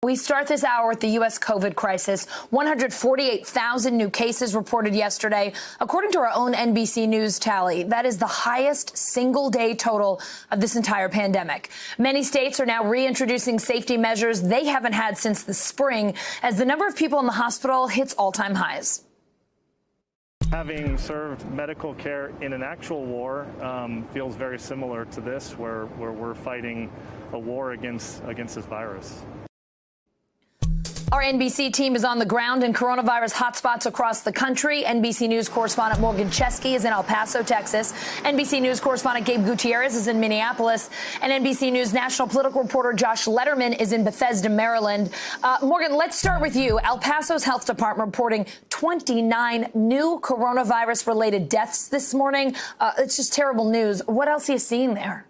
We start this hour with the U.S. COVID crisis. 148,000 new cases reported yesterday, according to our own NBC News tally. That is the highest single-day total of this entire pandemic. Many states are now reintroducing safety measures they haven't had since the spring, as the number of people in the hospital hits all-time highs. Having served medical care in an actual war feels very similar to this, where we're fighting a war against this virus. Our NBC team is on the ground in coronavirus hotspots across the country. NBC News correspondent Morgan Chesky is in El Paso, Texas. NBC News correspondent Gabe Gutierrez is in Minneapolis. And NBC News national political reporter Josh Letterman is in Bethesda, Maryland. Morgan, let's start with you. El Paso's health department reporting 29 new coronavirus-related deaths this morning. It's just terrible news. What else are you seeing there?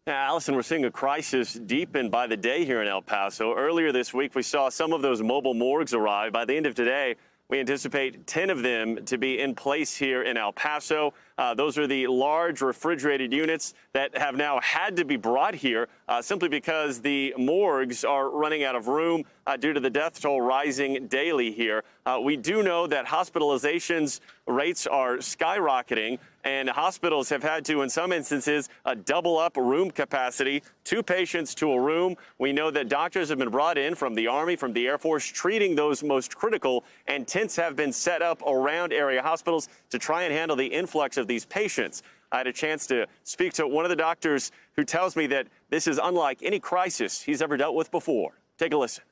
Now, Allison, we're seeing a crisis deepened by the day here in El Paso. Earlier this week, we saw some of those mobile morgues arrive. By the end of today, we anticipate 10 of them to be in place here in El Paso. Those are the large refrigerated units that have now had to be brought here simply because the morgues are running out of room due to the death toll rising daily here. We do know that hospitalizations rates are skyrocketing, and hospitals have had to, in some instances, double up room capacity, 2 patients to a room. We know that doctors have been brought in from the Army, from the Air Force, treating those most critical, and tents have been set up around area hospitals to try and handle the influx of these patients. I had a chance to speak to one of the doctors who tells me that this is unlike any crisis he's ever dealt with before. Take a listen.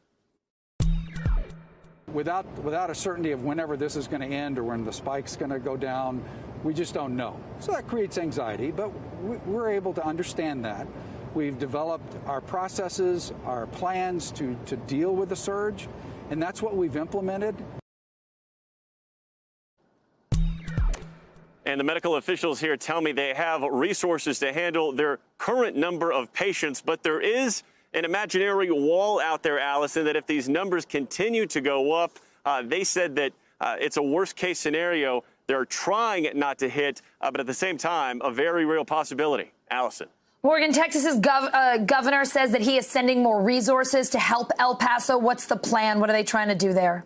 Without a certainty of whenever this is going to end or when the spike's going to go down, we just don't know. So that creates anxiety, but we're able to understand that. We've developed our processes, our plans to deal with the surge, and that's what we've implemented. And the medical officials here tell me they have resources to handle their current number of patients, but there is an imaginary wall out there, Allison, that if these numbers continue to go up, they said that it's a worst-case scenario. They're trying not to hit, but at the same time, a very real possibility. Allison. Morgan, Texas's governor says that he is sending more resources to help El Paso. What's the plan? What are they trying to do there?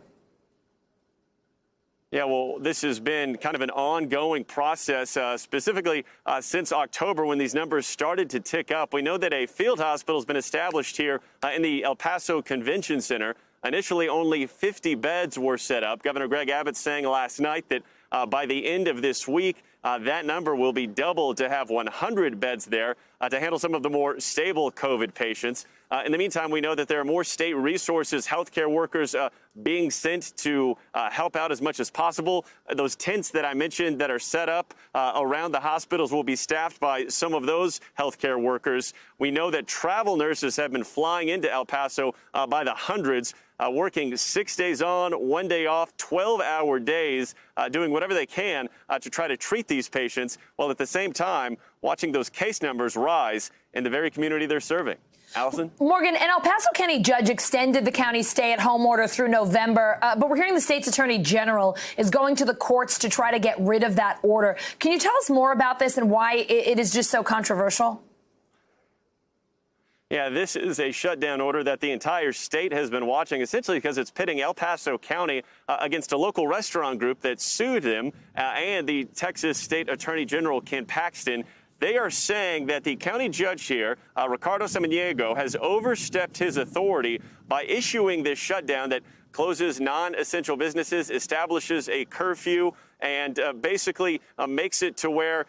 Yeah, well, this has been kind of an ongoing process, specifically since October when these numbers started to tick up. We know that a field hospital has been established here in the El Paso Convention Center. Initially, only 50 beds were set up. Governor Greg Abbott saying last night that by the end of this week, that number will be doubled to have 100 beds there to handle some of the more stable COVID patients. In the meantime, we know that there are more state resources, healthcare workers being sent to help out as much as possible. Those tents that I mentioned that are set up around the hospitals will be staffed by some of those healthcare workers. We know that travel nurses have been flying into El Paso by the hundreds, working 6 days on, 1 day off, 12-hour days, doing whatever they can to try to treat these patients, while at the same time watching those case numbers rise in the very community they're serving. Allison? Morgan, an El Paso County judge extended the county's stay-at-home order through November, but we're hearing the state's attorney general is going to the courts to try to get rid of that order. Can you tell us more about this and why it is just so controversial? Yeah, this is a shutdown order that the entire state has been watching, essentially because it's pitting El Paso County against a local restaurant group that sued them and the Texas State Attorney General, Ken Paxton. They are saying that the county judge here, Ricardo Samaniego, has overstepped his authority by issuing this shutdown that closes non-essential businesses, establishes a curfew, and basically makes it to where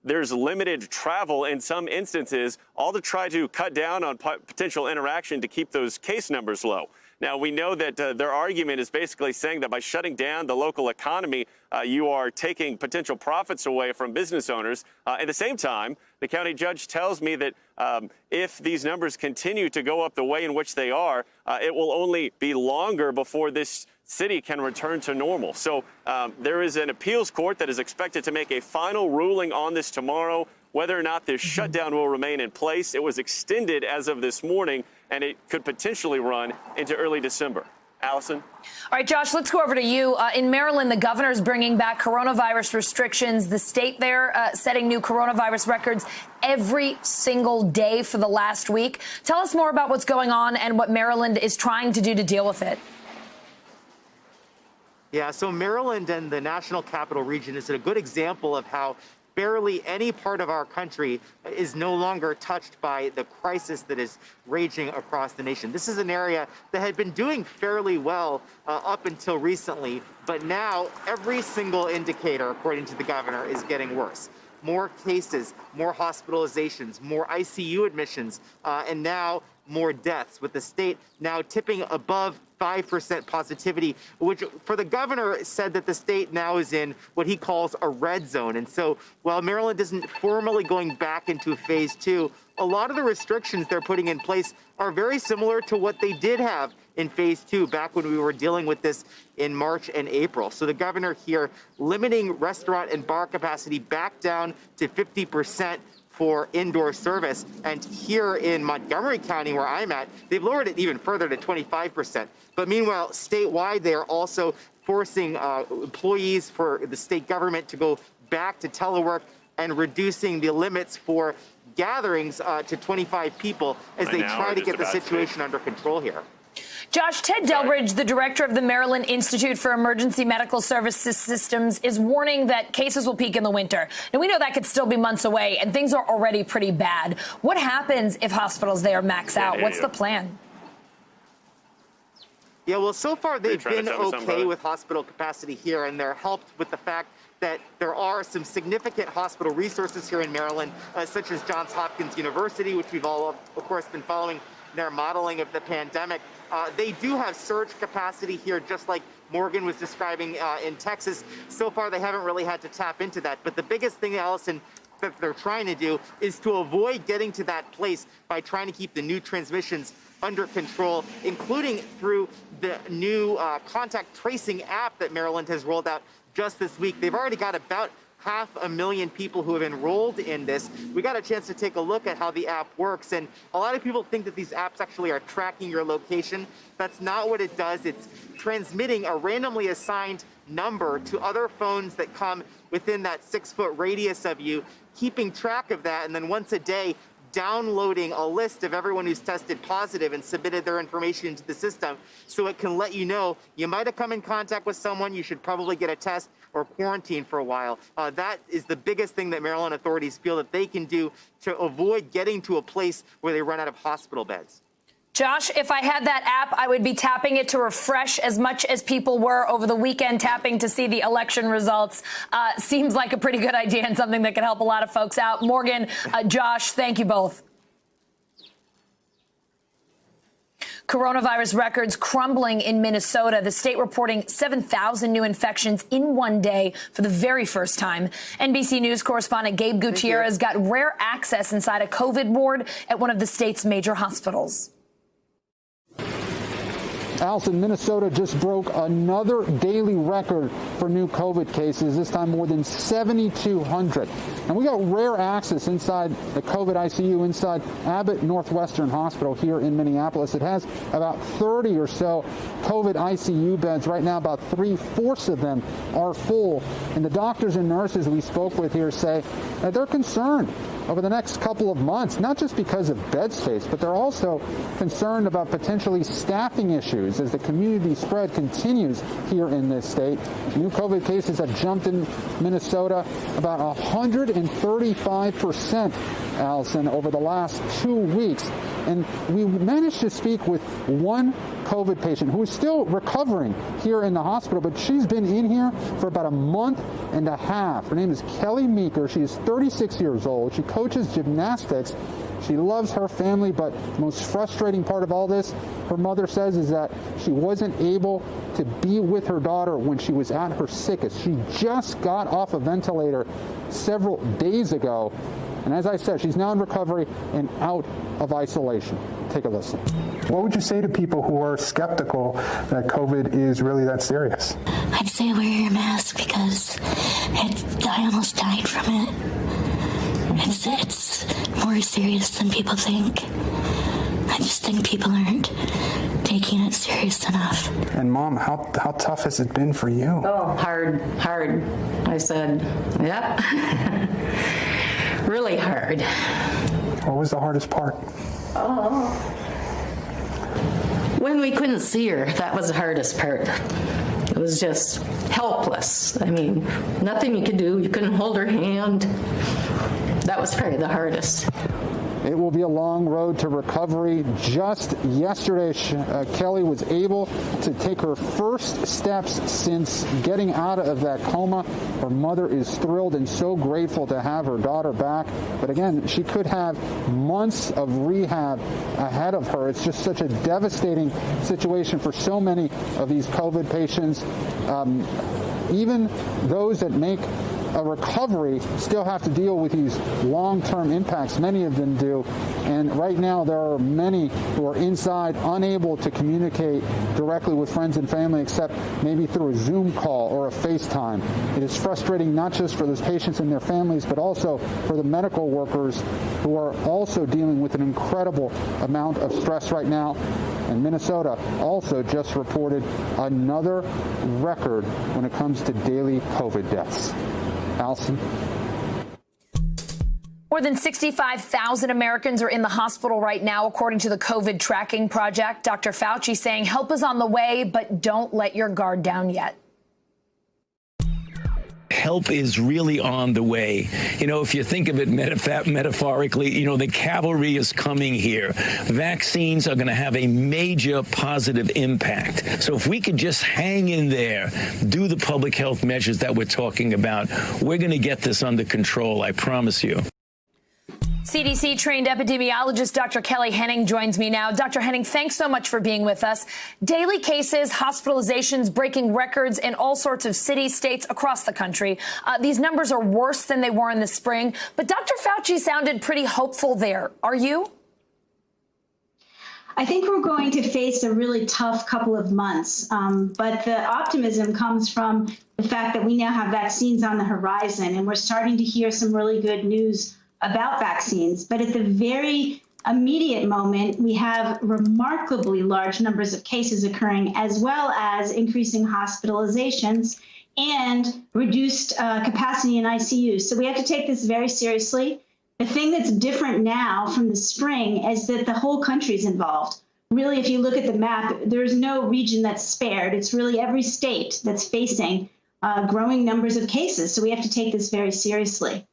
there's limited travel in some instances, all to try to cut down on potential interaction to keep those case numbers low. Now, we know that their argument is basically saying that by shutting down the local economy, you are taking potential profits away from business owners. At the same time, the county judge tells me that if these numbers continue to go up the way in which they are, it will only be longer before this city can return to normal. So there is an appeals court that is expected to make a final ruling on this tomorrow, whether or not this shutdown will remain in place. It was extended as of this morning, and it could potentially run into early December. Allison? All right, Josh, let's go over to you. In Maryland, the governor is bringing back coronavirus restrictions. The state there setting new coronavirus records every single day for the last week. Tell us more about what's going on and what Maryland is trying to do to deal with it. Yeah, so Maryland and the National Capital Region is a good example of how barely any part of our country is no longer touched by the crisis that is raging across the nation. This is an area that had been doing fairly well up until recently, but now every single indicator, according to the governor, is getting worse. More cases, more hospitalizations, more ICU admissions, and now more deaths, with the state now tipping above 5% positivity, which for the governor said that the state now is in what he calls a red zone. And so while Maryland isn't formally going back into phase 2, a lot of the restrictions they're putting in place are very similar to what they did have in phase 2 back when we were dealing with this in March and April. So the governor here limiting restaurant and bar capacity back down to 50% for indoor service. And here in Montgomery County, where I'm at, they've lowered it even further to 25%. But meanwhile, statewide, they are also forcing employees for the state government to go back to telework and reducing the limits for gatherings to 25 people as they try to get the situation under control here. Josh, Ted Delbridge, the director of the Maryland Institute for Emergency Medical Services Systems, is warning that cases will peak in the winter. And we know that could still be months away, and things are already pretty bad. What happens if hospitals there max out? What's the plan? Yeah, well, so far they've been okay with hospital capacity here, and they're helped with the fact that there are some significant hospital resources here in Maryland, such as Johns Hopkins University, which we've all, of course, been following their modeling of the pandemic. They do have surge capacity here, just like Morgan was describing in Texas. So far, they haven't really had to tap into that. But the biggest thing, Allison, that they're trying to do is to avoid getting to that place by trying to keep the new transmissions under control, including through the new contact tracing app that Maryland has rolled out just this week. They've already got about 500,000 people who have enrolled in this. We got a chance to take a look at how the app works, and a lot of people think that these apps actually are tracking your location. That's not what it does. It's transmitting a randomly assigned number to other phones that come within that 6-foot radius of you, keeping track of that, and then once a day downloading a list of everyone who's tested positive and submitted their information into the system, so it can let you know you might have come in contact with someone, you should probably get a test or quarantine for a while. That is the biggest thing that Maryland authorities feel that they can do to avoid getting to a place where they run out of hospital beds. Josh, if I had that app, I would be tapping it to refresh as much as people were over the weekend tapping to see the election results. Seems like a pretty good idea and something that could help a lot of folks out. Morgan, Josh, thank you both. Coronavirus records crumbling in Minnesota. The state reporting 7,000 new infections in one day for the very first time. NBC News correspondent Gabe Gutierrez got rare access inside a COVID ward at one of the state's major hospitals. Allison, Minnesota just broke another daily record for new COVID cases, this time more than 7,200. And we got rare access inside the COVID ICU inside Abbott Northwestern Hospital here in Minneapolis. It has about 30 or so COVID ICU beds. Right now, about 3/4 of them are full. And the doctors and nurses we spoke with here say that they're concerned over the next couple of months, not just because of bed space, but they're also concerned about potentially staffing issues as the community spread continues here in this state. New COVID cases have jumped in Minnesota about 135%, Allison, over the last 2 weeks. And we managed to speak with one COVID patient who is still recovering here in the hospital, but she's been in here for about a month and a half. Her name is Kelly Meeker. She is 36 years old. She coaches gymnastics. She loves her family, but the most frustrating part of all this, her mother says, is that she wasn't able to be with her daughter when she was at her sickest. She just got off a ventilator several days ago. And as I said, she's now in recovery and out of isolation. Take a listen. What would you say to people who are skeptical that COVID is really that serious? I'd say wear your mask because I almost died from it. It's more serious than people think. I just think people aren't taking it serious enough. And Mom, how tough has it been for you? Oh, hard. I said, yep. Really hard. What was the hardest part? Oh. When we couldn't see her, that was the hardest part. It was just helpless. I mean, nothing you could do. You couldn't hold her hand. That was probably the hardest. It will be a long road to recovery. Just yesterday, Kelly was able to take her first steps since getting out of that coma. Her mother is thrilled and so grateful to have her daughter back. But again, she could have months of rehab ahead of her. It's just such a devastating situation for so many of these COVID patients. Even those that make a recovery still have to deal with these long-term impacts. Many of them do. And right now there are many who are inside, unable to communicate directly with friends and family except maybe through a Zoom call or a FaceTime. It is frustrating not just for those patients and their families, but also for the medical workers who are also dealing with an incredible amount of stress right now. And Minnesota also just reported another record when it comes to daily COVID deaths. Allison? More than 65,000 Americans are in the hospital right now, according to the COVID tracking project. Dr. Fauci saying help is on the way, but don't let your guard down yet. Help is really on the way. You know, if you think of it metaphorically, you know, the cavalry is coming here. Vaccines are going to have a major positive impact. So if we could just hang in there, do the public health measures that we're talking about, we're going to get this under control, I promise you. CDC-trained epidemiologist Dr. Kelly Henning joins me now. Dr. Henning, thanks so much for being with us. Daily cases, hospitalizations, breaking records in all sorts of cities, states across the country. These numbers are worse than they were in the spring. But Dr. Fauci sounded pretty hopeful there. Are you? I think we're going to face a really tough couple of months. But the optimism comes from the fact that we now have vaccines on the horizon, and we're starting to hear some really good news about vaccines. But at the very immediate moment, we have remarkably large numbers of cases occurring, as well as increasing hospitalizations and reduced capacity in ICUs. So we have to take this very seriously. The thing that's different now from the spring is that the whole country is involved. Really, if you look at the map, there's no region that's spared. It's really every state that's facing growing numbers of cases. So we have to take this very seriously.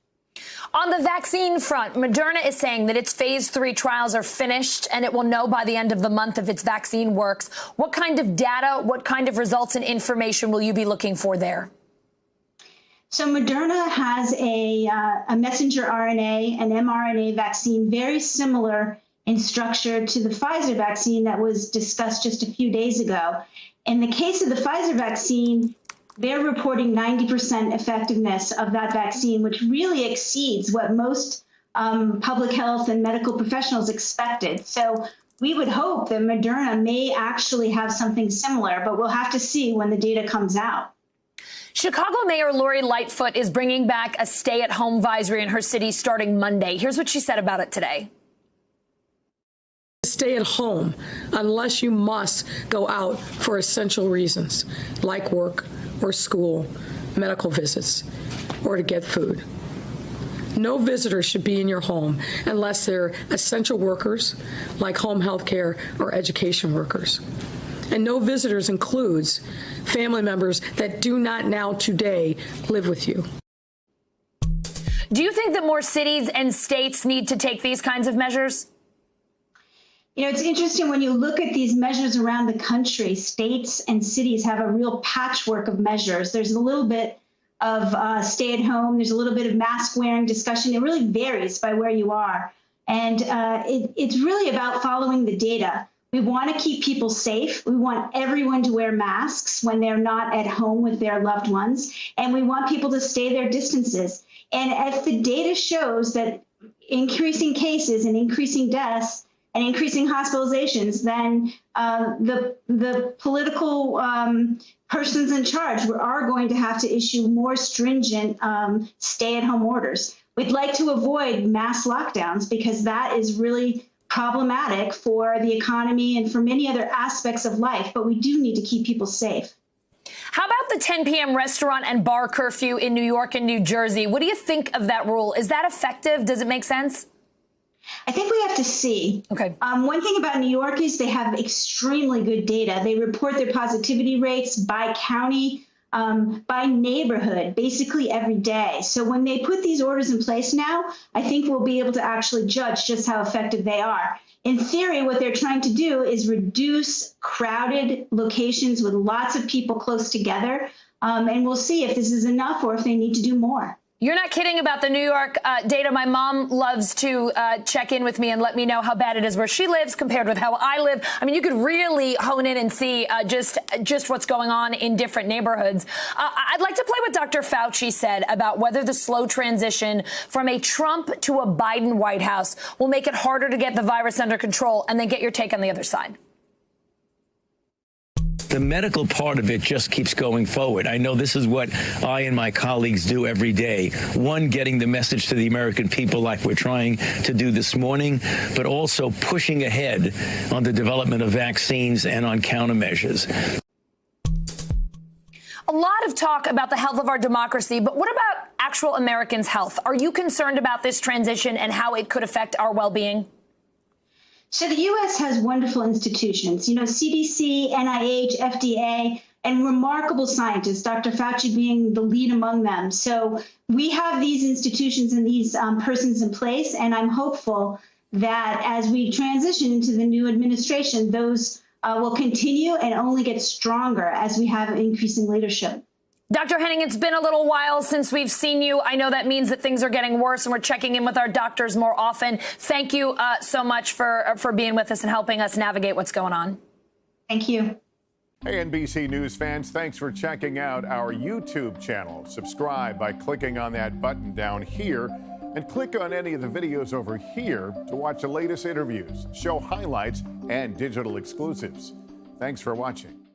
On the vaccine front, Moderna is saying that its phase 3 trials are finished and it will know by the end of the month if its vaccine works. What kind of data, what kind of results and information will you be looking for there? So Moderna has a messenger RNA, an mRNA vaccine, very similar in structure to the Pfizer vaccine that was discussed just a few days ago. In the case of the Pfizer vaccine, they're reporting 90% effectiveness of that vaccine, which really exceeds what most public health and medical professionals expected. So we would hope that Moderna may actually have something similar, but we'll have to see when the data comes out. Chicago Mayor Lori Lightfoot is bringing back a stay-at-home advisory in her city starting Monday. Here's what she said about it today. Stay at home unless you must go out for essential reasons like work or school, medical visits, or to get food. No visitors should be in your home unless they're essential workers like home health care or education workers. And no visitors includes family members that do not now today live with you. Do you think that more cities and states need to take these kinds of measures? You know, it's interesting when you look at these measures around the country, states and cities have a real patchwork of measures. There's a little bit of stay at home. There's a little bit of mask wearing discussion. It really varies by where you are. And it's really about following the data. We want to keep people safe. We want everyone to wear masks when they're not at home with their loved ones. And we want people to stay their distances. And if the data shows that increasing cases and increasing deaths and increasing hospitalizations, then the political persons in charge are going to have to issue more stringent stay-at-home orders. We'd like to avoid mass lockdowns because that is really problematic for the economy and for many other aspects of life, but we do need to keep people safe. How about the 10 p.m. restaurant and bar curfew in New York and New Jersey? What do you think of that rule? Is that effective? Does it make sense? I think we have to see. Okay. One thing about New York is they have extremely good data. They report their positivity rates by county, by neighborhood, basically every day. So when they put these orders in place now, I think we'll be able to actually judge just how effective they are. In theory, what they're trying to do is reduce crowded locations with lots of people close together. And we'll see if this is enough or if they need to do more. You're not kidding about the New York data. My mom loves to check in with me and let me know how bad it is where she lives compared with how I live. I mean, you could really hone in and see just what's going on in different neighborhoods. I'd like to play what Dr. Fauci said about whether the slow transition from a Trump to a Biden White House will make it harder to get the virus under control, and then get your take on the other side. The medical part of it just keeps going forward. I know this is what I and my colleagues do every day. One, getting the message to the American people like we're trying to do this morning, but also pushing ahead on the development of vaccines and on countermeasures. A lot of talk about the health of our democracy, but what about actual Americans' health? Are you concerned about this transition and how it could affect our well-being? So the U.S. has wonderful institutions, you know, CDC, NIH, FDA, and remarkable scientists, Dr. Fauci being the lead among them. So we have these institutions and these persons in place, and I'm hopeful that as we transition into the new administration, those will continue and only get stronger as we have increasing leadership. Dr. Henning, it's been a little while since we've seen you. I know that means that things are getting worse, and we're checking in with our doctors more often. Thank you so much for being with us and helping us navigate what's going on. Thank you. Hey, NBC News fans, thanks for checking out our YouTube channel. Subscribe by clicking on that button down here, and click on any of the videos over here to watch the latest interviews, show highlights, and digital exclusives. Thanks for watching.